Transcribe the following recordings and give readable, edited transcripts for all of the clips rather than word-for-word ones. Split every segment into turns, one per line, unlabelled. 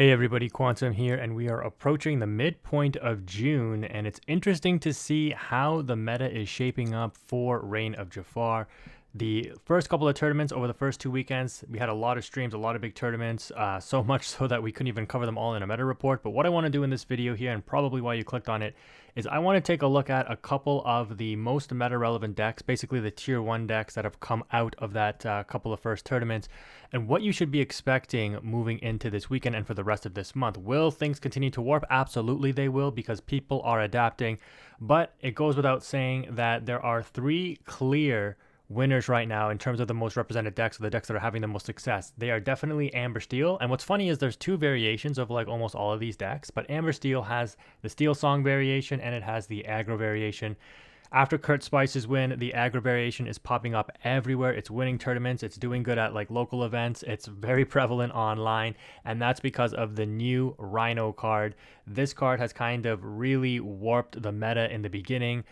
Hey everybody, Quantum here, and we are approaching the midpoint of June, and it's interesting to see how the meta is shaping up for Reign of Jafar. The first couple of tournaments over the first 2 weekends, we had a lot of streams, a lot of big tournaments, so much so that we couldn't even cover them all in a meta report. But what I want to do in this video here, and probably why you clicked on it, is I want to take a look at a couple of the most meta relevant decks, basically the tier 1 decks that have come out of that couple of first tournaments, and what you should be expecting moving into this weekend and for the rest of this month. Will things continue to warp? Absolutely they will, because people are adapting. But it goes without saying that there are three clear winners right now in terms of the most represented decks, or the decks that are having the most success. They are definitely Amber Steel, and what's funny is there's two variations of like almost all of these decks, but Amber Steel has the Steel Song variation and it has the Aggro variation. After Kurt Spice's win, the Aggro variation is popping up everywhere. It's winning tournaments. It's doing good at like local events. It's very prevalent online, and that's because of the new Rhino card. This card has kind of really warped the meta in the beginning.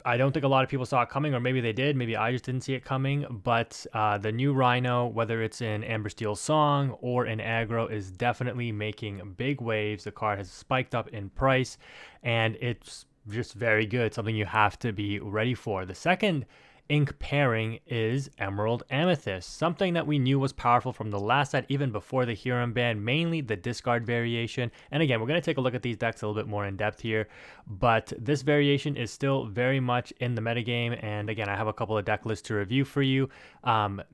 I don't think a lot of people saw it coming, or maybe they did. Maybe I just didn't see it coming. But the new Rhino, whether it's in Amber Steel's Song or in Aggro, is definitely making big waves. The card has spiked up in price, and it's just very good. Something you have to be ready for. The second ink pairing is Emerald Amethyst, something that we knew was powerful from the last set, even before the Huron ban, mainly the discard variation. And again, we're going to take a look at these decks a little bit more in depth here, but this variation is still very much in the metagame. And again, I have a couple of deck lists to review for you. A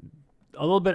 little bit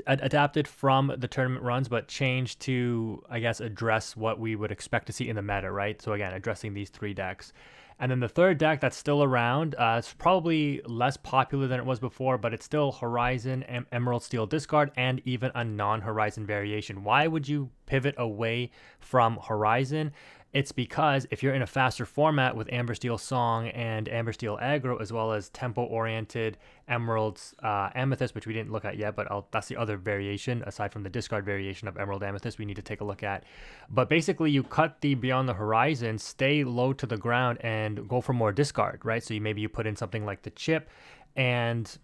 adapted from the tournament runs, but changed to, I guess, address what we would expect to see in the meta, right? So again, addressing these three decks. And then the third deck that's still around, it's probably less popular than it was before, but it's still Horizon, Emerald Steel Discard, and even a non-Horizon variation. Why would you pivot away from Horizon? It's because if you're in a faster format with Amber Steel Song and Amber Steel Aggro, as well as tempo-oriented Emerald's Amethyst, which we didn't look at yet, but that's the other variation, aside from the discard variation of Emerald Amethyst, we need to take a look at. But basically, you cut the Beyond the Horizon, stay low to the ground, and go for more discard, right? So maybe you put in something like the chip, and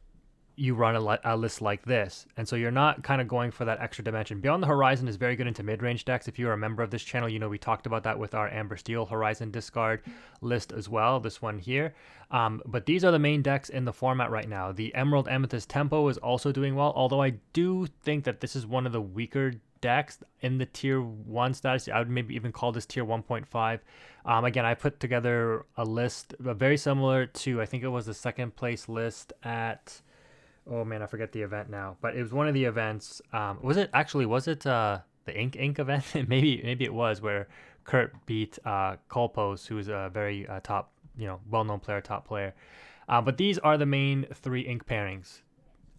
you run a list like this. And so you're not kind of going for that extra dimension. Beyond the Horizon is very good into mid-range decks. If you're a member of this channel, you know we talked about that with our Amber Steel Horizon discard list as well, this one here. But these are the main decks in the format right now. The Emerald Amethyst Tempo is also doing well, although I do think that this is one of the weaker decks in the tier 1 status. I would maybe even call this tier 1.5. Again, I put together a list very similar to, I think it was the second place list at... Oh man, I forget the event now, but it was one of the events. Was it the Ink event? maybe it was, where Kurt beat Kolpos, who's a very top, well-known player, top player. But these are the main three Ink pairings.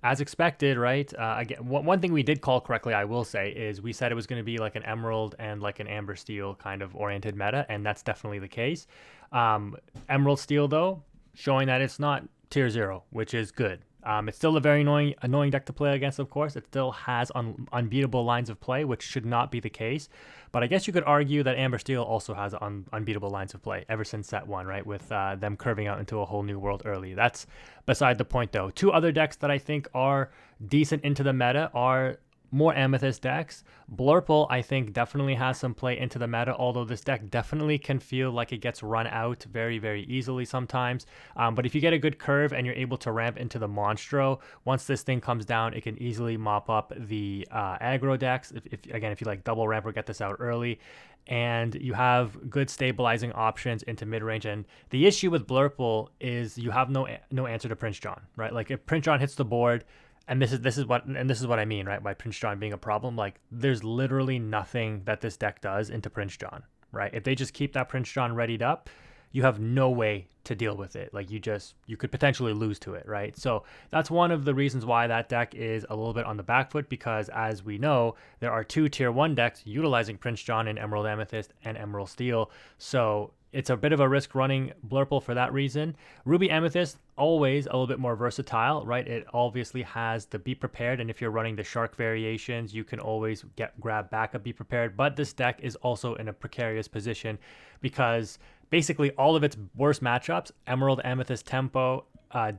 As expected, right? Again, one thing we did call correctly, I will say, is we said it was going to be like an Emerald and like an Amber Steel kind of oriented meta, and that's definitely the case. Emerald Steel, though, showing that it's not tier 0, which is good. It's still a very annoying deck to play against, of course. It still has unbeatable lines of play, which should not be the case. But I guess you could argue that Amber Steel also has unbeatable lines of play ever since set 1, right? With them curving out into a whole new world early. That's beside the point, though. Two other decks that I think are decent into the meta are more Amethyst decks. Blurple, I think, definitely has some play into the meta, although this deck definitely can feel like it gets run out very, very easily sometimes. But if you get a good curve and you're able to ramp into the Monstro, once this thing comes down, it can easily mop up the aggro decks. If you like double ramp or get this out early, and you have good stabilizing options into mid-range. And the issue with Blurple is you have no answer to Prince John, right? Like if Prince John hits the board, and this is what I mean, right? By Prince John being a problem, like there's literally nothing that this deck does into Prince John, right? If they just keep that Prince John readied up, you have no way to deal with it. Like you could potentially lose to it, right? So that's one of the reasons why that deck is a little bit on the back foot, because as we know, there are two tier 1 decks utilizing Prince John and Emerald Amethyst and Emerald Steel. So it's a bit of a risk running Blurple for that reason. Ruby Amethyst, always a little bit more versatile, right? It obviously has the Be Prepared, and if you're running the Shark variations, you can always grab back a Be Prepared. But this deck is also in a precarious position because basically all of its worst matchups, Emerald Amethyst Tempo,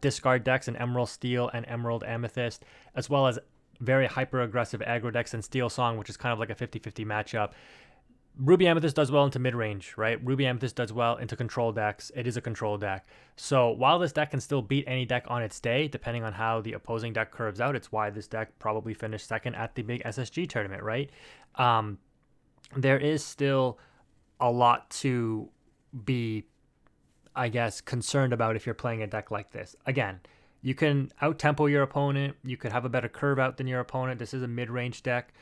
discard decks, and Emerald Steel and Emerald Amethyst, as well as very hyper aggressive aggro decks and Steel Song, which is kind of like a 50-50 matchup. Ruby Amethyst does well into mid-range, right? Ruby Amethyst does well into control decks. It is a control deck. So while this deck can still beat any deck on its day, depending on how the opposing deck curves out, it's why this deck probably finished second at the big SSG tournament, right? There is still a lot to be, I guess, concerned about if you're playing a deck like this. Again, you can out-tempo your opponent. You could have a better curve out than your opponent. This is a mid-range deck.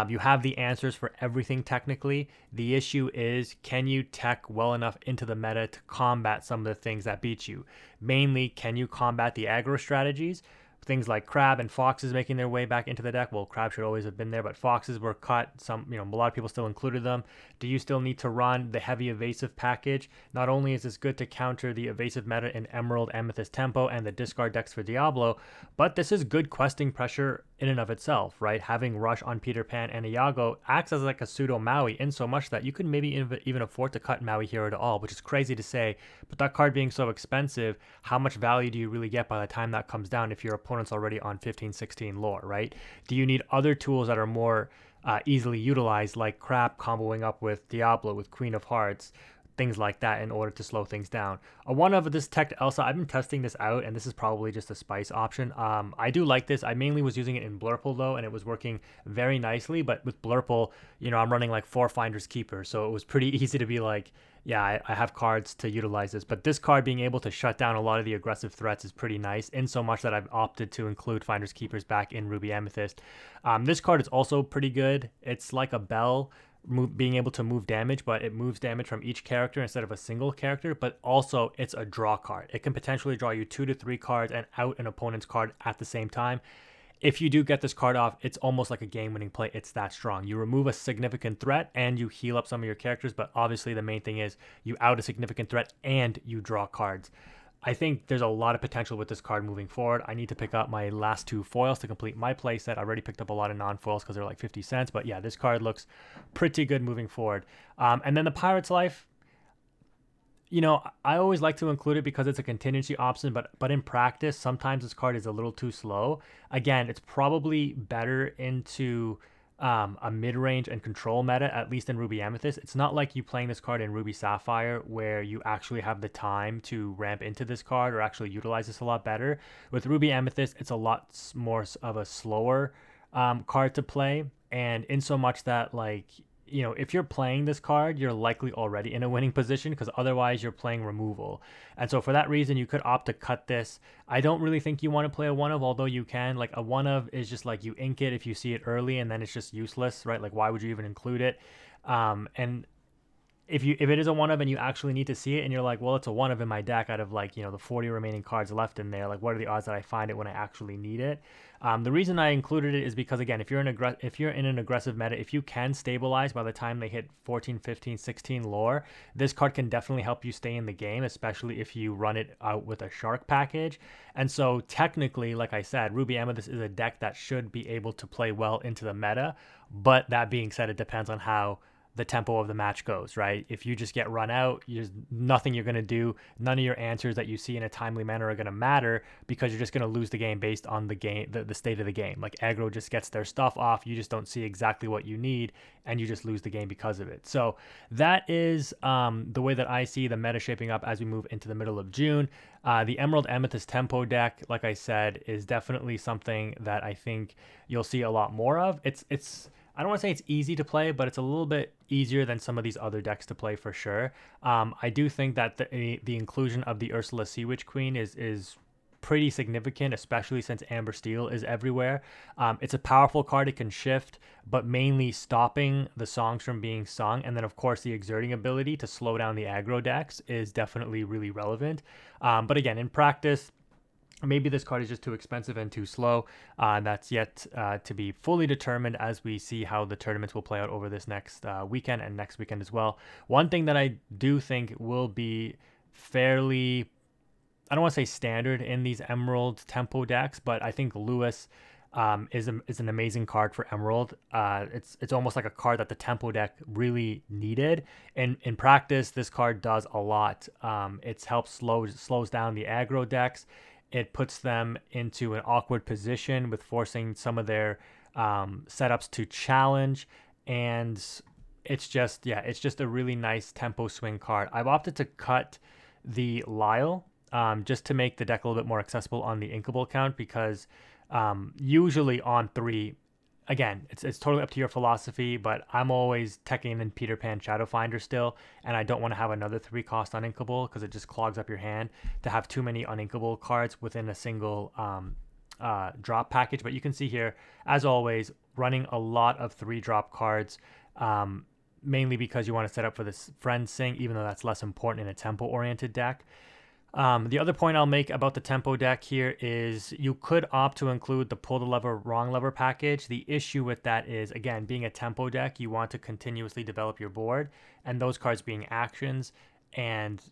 You have the answers for everything technically. The issue is, can you tech well enough into the meta to combat some of the things that beat you? Mainly, can you combat the aggro strategies? Things like Crab and Foxes making their way back into the deck. Well, Crab should always have been there, but Foxes were cut. Some, a lot of people still included them. Do you still need to run the heavy evasive package? Not only is this good to counter the evasive meta in Emerald, Amethyst Tempo, and the discard decks for Diablo, but this is good questing pressure in and of itself, right? Having Rush on Peter Pan and Iago acts as like a pseudo Maui in so much that you could maybe even afford to cut Maui Hero to all, which is crazy to say, but that card being so expensive, how much value do you really get by the time that comes down if your opponent's already on 15, 16 lore, right? Do you need other tools that are more easily utilized, like Crap comboing up with Diablo, with Queen of Hearts, things like that in order to slow things down? One of this tech to Elsa, I've been testing this out, and this is probably just a spice option. I do like this. I mainly was using it in Blurple though, and it was working very nicely. But with Blurple, I'm running like 4 Finders Keepers, so it was pretty easy to be like, yeah, I have cards to utilize this. But this card being able to shut down a lot of the aggressive threats is pretty nice, in so much that I've opted to include Finders Keepers back in Ruby Amethyst. This card is also pretty good. It's like a Bell, being able to move damage, but it moves damage from each character instead of a single character. But also, it's a draw card. It can potentially draw you 2 to 3 cards and out an opponent's card at the same time. If you do get this card off, it's almost like a game-winning play. It's that strong. You remove a significant threat and you heal up some of your characters, but obviously the main thing is you out a significant threat and you draw cards. I think there's a lot of potential with this card moving forward. I need to pick up my last 2 foils to complete my playset. I already picked up a lot of non-foils because they're like 50 cents, but yeah, this card looks pretty good moving forward. And then the Pirate's Life, I always like to include it because it's a contingency option, but in practice, sometimes this card is a little too slow. Again, it's probably better into a mid-range and control meta, at least in Ruby Amethyst. It's not like you playing this card in Ruby Sapphire where you actually have the time to ramp into this card or actually utilize this a lot better. With Ruby Amethyst, it's a lot more of a slower card to play, and in so much that, like, if you're playing this card, you're likely already in a winning position, because otherwise you're playing removal. And so for that reason, you could opt to cut this. I don't really think you want to play a 1-of, although you can. Like, a 1-of is just like you ink it if you see it early, and then it's just useless, right? Like, why would you even include it? And if it is a 1-of and you actually need to see it and you're like, well, it's a 1-of in my deck out of, like, the 40 remaining cards left in there, like, what are the odds that I find it when I actually need it? The reason I included it is because, again, if you're in an aggressive meta, if you can stabilize by the time they hit 14, 15, 16 lore, this card can definitely help you stay in the game, especially if you run it out with a Shark package. And so technically, like I said, Ruby Amethyst is a deck that should be able to play well into the meta. But that being said, it depends on how the tempo of the match goes, right? If you just get run out, there's nothing you're going to do. None of your answers that you see in a timely manner are going to matter, because you're just going to lose the game based on the game, the state of the game. Like, aggro just gets their stuff off. You just don't see exactly what you need, and you just lose the game because of it. So that is the way that I see the meta shaping up as we move into the middle of June. The Emerald Amethyst Tempo deck, like I said, is definitely something that I think you'll see a lot more of. I don't want to say it's easy to play, but it's a little bit easier than some of these other decks to play for sure. I do think that the inclusion of the Ursula Sea Witch Queen is pretty significant, especially since Amber Steel is everywhere. It's a powerful card. It can shift, but mainly stopping the songs from being sung. And then, of course, the exerting ability to slow down the aggro decks is definitely really relevant. But again, in practice, maybe this card is just too expensive and too slow. That's yet to be fully determined as we see how the tournaments will play out over this next weekend and next weekend as well. One thing that I do think will be fairly, I don't want to say standard in these Emerald Tempo decks, but I think Lewis is an amazing card for Emerald. It's almost like a card that the Tempo deck really needed. In practice, this card does a lot. It helps slows down the aggro decks. it puts them into an awkward position with forcing some of their setups to challenge. And it's just, yeah, it's just a really nice tempo swing card. I've opted to cut the Lyle just to make the deck a little bit more accessible on the inkable count, because usually on 3, again, it's totally up to your philosophy, but I'm always teching in Peter Pan Shadowfinder still, and I don't want to have another 3 cost uninkable because it just clogs up your hand to have too many uninkable cards within a single drop package. But you can see here, as always, running a lot of 3 drop cards, mainly because you want to set up for this friend sing, even though that's less important in a tempo oriented deck. The other point I'll make about the tempo deck here is you could opt to include the pull the lever, wrong lever package. The issue with that is, again, being a tempo deck, you want to continuously develop your board, and those cards being actions and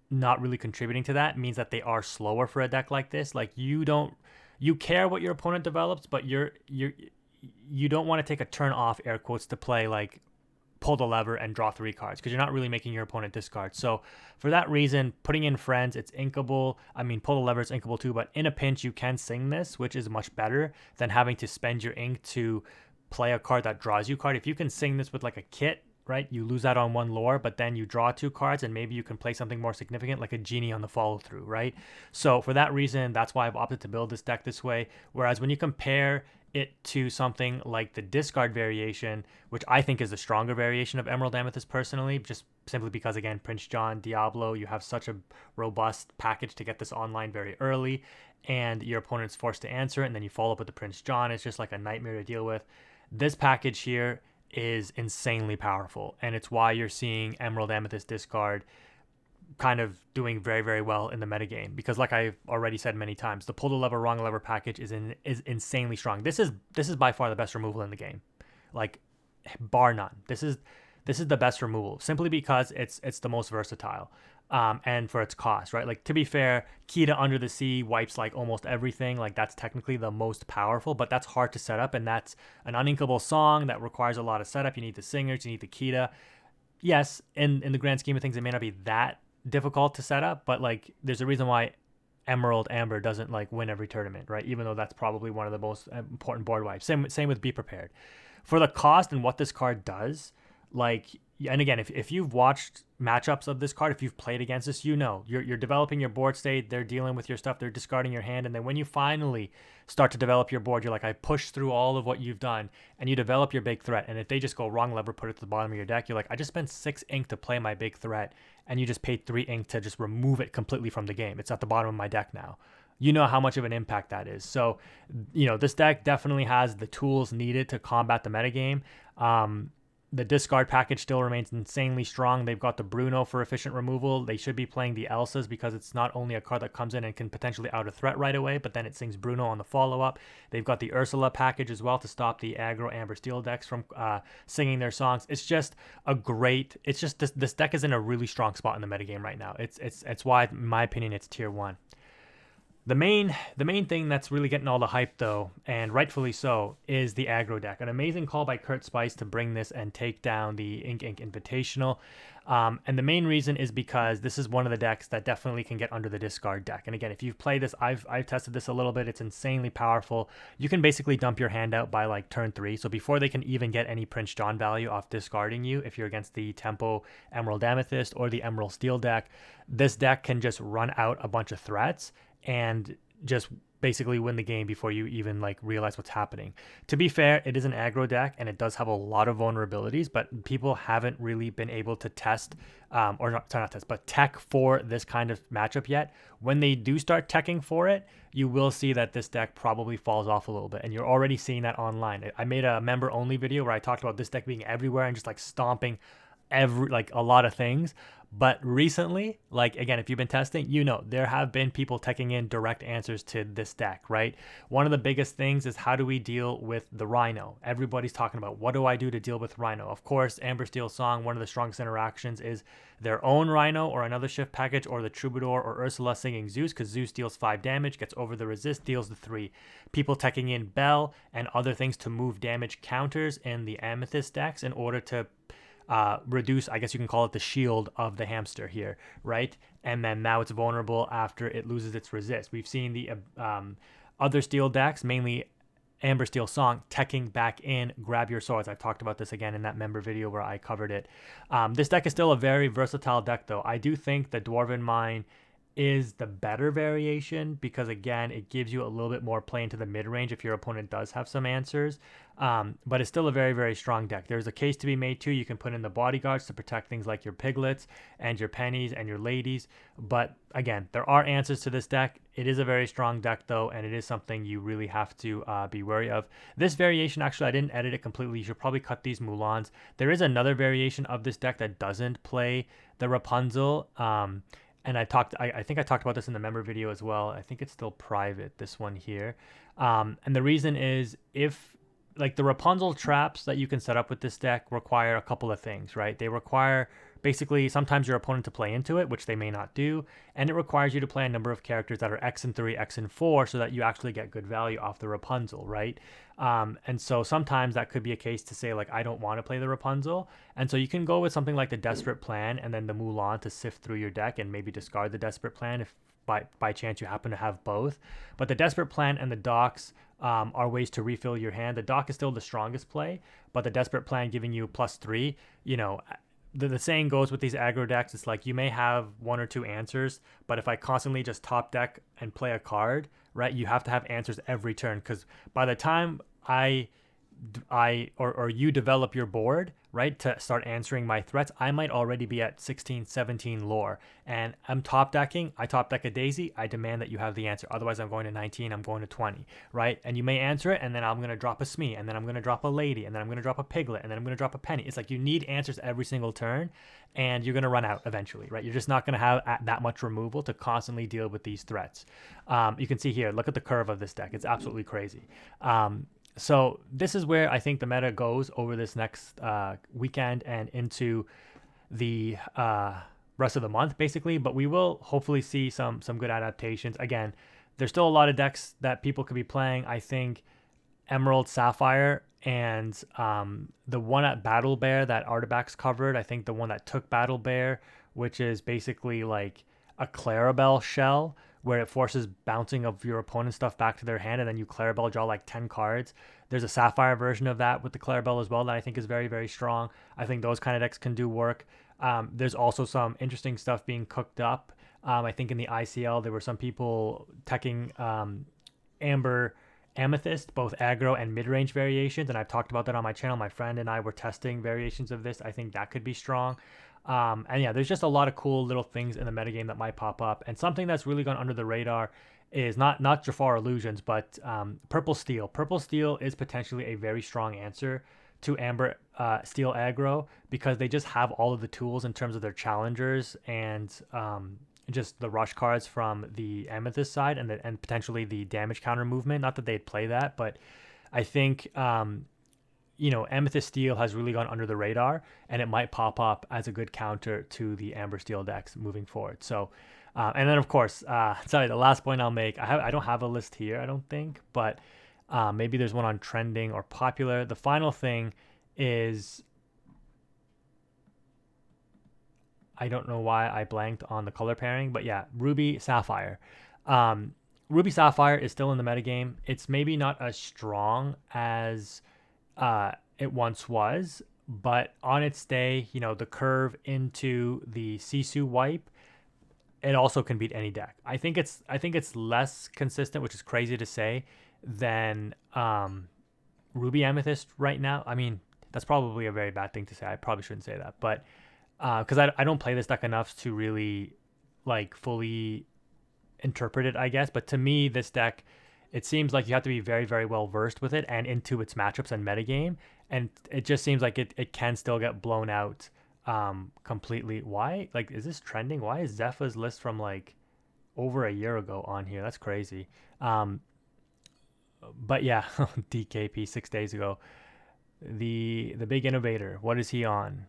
not really contributing to that means that they are slower for a deck like this. Like, you care what your opponent develops, but you don't want to take a turn off, air quotes, to play like pull the lever and draw 3 cards, because you're not really making your opponent discard. So for that reason, putting in friends, it's inkable. I mean, pull the lever is inkable too, but in a pinch you can sing this, which is much better than having to spend your ink to play a card that draws you card. If you can sing this with like a kit, right, you lose out on 1 lore, but then you draw 2 cards and maybe you can play something more significant like a genie on the follow through, right? So for that reason, that's why I've opted to build this deck this way. Whereas when you compare it to something like the discard variation, which I think is the stronger variation of Emerald Amethyst personally, just simply because, again, Prince John, Diablo, you have such a robust package to get this online very early, and your opponent's forced to answer it, and then you follow up with the Prince John. It's just like a nightmare to deal with. This package here is insanely powerful, and it's why you're seeing Emerald Amethyst discard kind of doing very, very well in the metagame, because like I've already said many times, the pull the lever, wrong lever package is insanely strong. This is by far the best removal in the game, like bar none. This is the best removal, simply because it's the most versatile, and for its cost, right? Like, to be fair, Kita Under the Sea wipes like almost everything. Like, that's technically the most powerful, but that's hard to set up, and that's an uninkable song that requires a lot of setup. You need the singers, you need the Kita. Yes, in the grand scheme of things, it may not be that difficult to set up, but like, there's a reason why Emerald Amber doesn't like win every tournament, right? Even though that's probably one of the most important board wipes. Same with Be Prepared. For the cost and what this card does, like, and again, if you've watched matchups of this card, if you've played against this, you know you're developing your board state, they're dealing with your stuff, they're discarding your hand, and then when you finally start to develop your board, you're like, I pushed through all of what you've done, and you develop your big threat. And if they just go wrong lever, put it to the bottom of your deck, you're like, I just spent 6 ink to play my big threat, and you just paid 3 ink to just remove it completely from the game. It's at the bottom of my deck now. You know how much of an impact that is. So, this deck definitely has the tools needed to combat the metagame. The discard package still remains insanely strong. They've got the Bruno for efficient removal. They should be playing the Elsas, because it's not only a card that comes in and can potentially out a threat right away, but then it sings Bruno on the follow-up. They've got the Ursula package as well to stop the Aggro Amber Steel decks from singing their songs. It's just this deck is in a really strong spot in the metagame right now. It's why, in my opinion, it's tier 1. The main thing that's really getting all the hype, though, and rightfully so, is the aggro deck. An amazing call by Kurt Spice to bring this and take down the Ink Invitational. And the main reason is because this is one of the decks that definitely can get under the discard deck. And again, if you've played this, I've tested this a little bit. It's insanely powerful. You can basically dump your hand out by like turn 3. So before they can even get any Prince John value off discarding you, if you're against the Tempo Emerald Amethyst or the Emerald Steel deck, this deck can just run out a bunch of threats and just basically win the game before you even like realize what's happening. To be fair, it is an aggro deck and it does have a lot of vulnerabilities, but people haven't really been able to test but tech for this kind of matchup yet. When they do start teching for it, you will see that this deck probably falls off a little bit, and you're already seeing that online. I made a member only video where I talked about this deck being everywhere and just like stomping a lot of things. But recently, like, again, if you've been testing, there have been people teching in direct answers to this deck, right? One of the biggest things is, how do we deal with the Rhino? Everybody's talking about, what do I do to deal with Rhino? Of course, Amber Steel Song, one of the strongest interactions is their own Rhino or another shift package, or the Troubadour or Ursula singing Zeus, because Zeus deals 5 damage, gets over the resist, deals the 3. People teching in Bell and other things to move damage counters in the Amethyst decks in order to reduce, I guess you can call it the shield of the hamster here, right? And then now it's vulnerable after it loses its resist. We've seen the other steel decks, mainly Amber Steel Song, teching back in Grab Your Swords. I've talked about this again in that member video where I covered it. This deck is still a very versatile deck, though. I do think the Dwarven Mine is the better variation because, again, it gives you a little bit more play into the mid-range if your opponent does have some answers. But it's still a very, very strong deck. There's a case to be made, too. You can put in the bodyguards to protect things like your piglets and your pennies and your ladies. But, again, there are answers to this deck. It is a very strong deck, though, and it is something you really have to be wary of. This variation, actually, I didn't edit it completely. You should probably cut these Mulans. There is another variation of this deck that doesn't play the Rapunzel. And I think I talked about this in the member video as well. I think it's still private, this one here. And the reason is if, like, the Rapunzel traps that you can set up with this deck require a couple of things, right? They require basically sometimes your opponent to play into it, which they may not do. And it requires you to play a number of characters that are X and 3, X and 4, so that you actually get good value off the Rapunzel, right? And so sometimes that could be a case to say, like, I don't want to play the Rapunzel. And so you can go with something like the Desperate Plan and then the Mulan to sift through your deck and maybe discard the Desperate Plan if by chance you happen to have both. But the Desperate Plan and the Docks are ways to refill your hand. The Dock is still the strongest play, but the Desperate Plan giving you +3, you know, the saying goes with these aggro decks, it's like you may have one or two answers, but if I constantly just top deck and play a card, right, you have to have answers every turn, because by the time or you develop your board, right, to start answering my threats, I might already be at 16, 17 lore, and I'm top decking. I top deck a Daisy. I demand that you have the answer. Otherwise, I'm going to 19. I'm going to 20, right? And you may answer it, and then I'm going to drop a Smee, and then I'm going to drop a Lady, and then I'm going to drop a Piglet, and then I'm going to drop a Penny. It's like you need answers every single turn, and you're going to run out eventually, right? You're just not going to have that much removal to constantly deal with these threats. You can see here, look at the curve of this deck. It's absolutely crazy. So this is where I think the meta goes over this next weekend and into the rest of the month, basically. But we will hopefully see some good adaptations. Again, there's still a lot of decks that people could be playing. I think Emerald, Sapphire, and the one at Battle Bear that Artifacts covered. I think the one that took Battle Bear, which is basically like a Clarabelle shell, where it forces bouncing of your opponent's stuff back to their hand, and then you Clarabelle draw like 10 cards. There's a Sapphire version of that with the Clarabelle as well that I think is very, very strong. I think those kind of decks can do work. There's also some interesting stuff being cooked up. I think in the ICL, there were some people teching Amber Amethyst, both aggro and mid-range variations, and I've talked about that on my channel. My friend and I were testing variations of this. I think that could be strong. And yeah, there's just a lot of cool little things in the metagame that might pop up. And something that's really gone under the radar is not Jafar Illusions, but Purple Steel. Purple Steel is potentially a very strong answer to Amber Steel aggro because they just have all of the tools in terms of their challengers and just the rush cards from the Amethyst side and potentially the damage counter movement. Not that they'd play that, but I think Amethyst Steel has really gone under the radar, and it might pop up as a good counter to the Amber Steel decks moving forward. So, and then of course, sorry, the last point I'll make, I don't have a list here, I don't think, but maybe there's one on trending or popular. The final thing is, I don't know why I blanked on the color pairing, but yeah, Ruby Sapphire. Ruby Sapphire is still in the metagame. It's maybe not as strong as it once was, but on its day, the curve into the Sisu wipe, it also can beat any deck. I think it's less consistent, which is crazy to say, than Ruby Amethyst right now. I mean, that's probably a very bad thing to say. I probably shouldn't say that, but because I don't play this deck enough to really like fully interpret it, I guess. But to me, this deck, it seems like you have to be very, very well versed with it and into its matchups and metagame. And it just seems like it can still get blown out completely. Why? Like, is this trending? Why is Zepha's list from like over a year ago on here? That's crazy. But yeah, DKP 6 days ago. The big innovator. What is he on?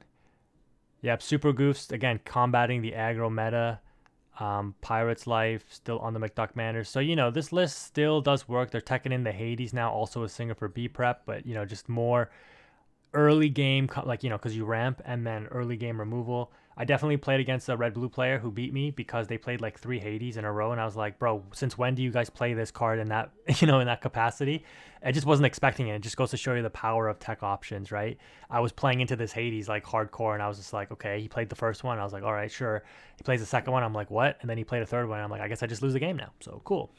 Yep, Super Goofs, again, combating the aggro meta. Pirate's Life, still on the McDuck Manor. So, this list still does work. They're teching in the Hades now, also a singer for B-Prep, but, just more early game, like, you know, because you ramp and then early game removal. I definitely played against a red blue player who beat me because they played like 3 Hades in a row, and I was like, bro, since when do you guys play this card in that, you know, in that capacity? I just wasn't expecting it. It just goes to show you the power of tech options, right? I was playing into this Hades like hardcore, and I was just like, okay, he played the first one. I was like, all right, sure. He plays the second one. I'm like, what? And then he played a third one. I'm like, I guess I just lose the game now. So cool.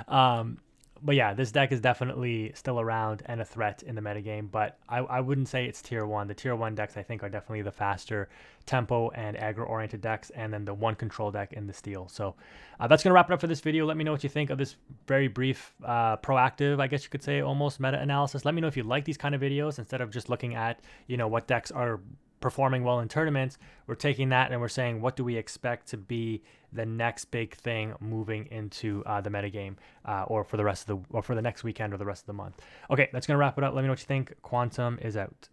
um, but yeah, this deck is definitely still around and a threat in the metagame, but I wouldn't say it's tier one. The tier one decks, I think, are definitely the faster tempo and aggro oriented decks, and then the one control deck in the steel. So that's going to wrap it up for this video. Let me know what you think of this very brief, proactive, I guess you could say, almost meta analysis. Let me know if you like these kind of videos instead of just looking at, you know, what decks are performing well in tournaments. We're taking that and we're saying, what do we expect to be the next big thing moving into the metagame, or for the rest of the, or for the next weekend or the rest of the month. Okay, that's gonna wrap it up. Let me know what you think. Quantum is out.